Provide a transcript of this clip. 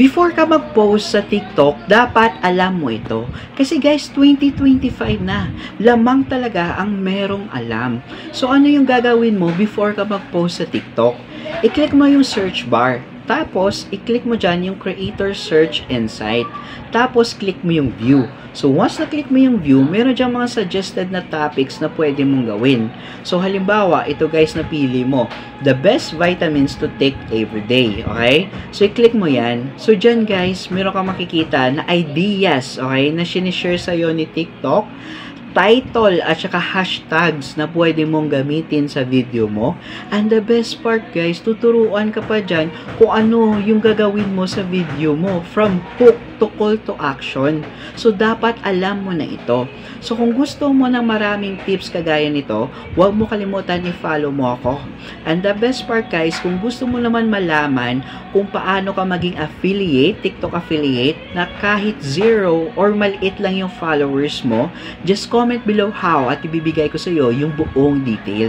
Before ka mag-post sa TikTok, dapat alam mo ito. Kasi guys, 2025 na. Lamang talaga ang merong alam. So ano yung gagawin mo before ka mag-post sa TikTok? I-click mo yung search bar. Tapos, i-click mo dyan yung Creator Search Insight. Tapos, click mo yung View. So, once na-click mo yung View, meron dyan mga suggested na topics na pwede mong gawin. So, halimbawa, ito guys na pili mo. The best vitamins to take every day. Okay? So, i-click mo yan. So, dyan guys, meron ka makikita na ideas, okay, na sinishare sa'yo ni TikTok, title at saka hashtags na pwede mong gamitin sa video mo. And the best part guys, tuturuan ka pa dyan kung ano yung gagawin mo sa video mo from hook to call to action. So dapat alam mo na ito. So kung gusto mo ng maraming tips kagaya nito, huwag mo kalimutan i-follow mo ako. And the best part guys, kung gusto mo naman malaman kung paano ka maging affiliate, TikTok affiliate, na kahit 0 or maliit lang yung followers mo, just comment below how at ibibigay ko sa iyo yung buong details.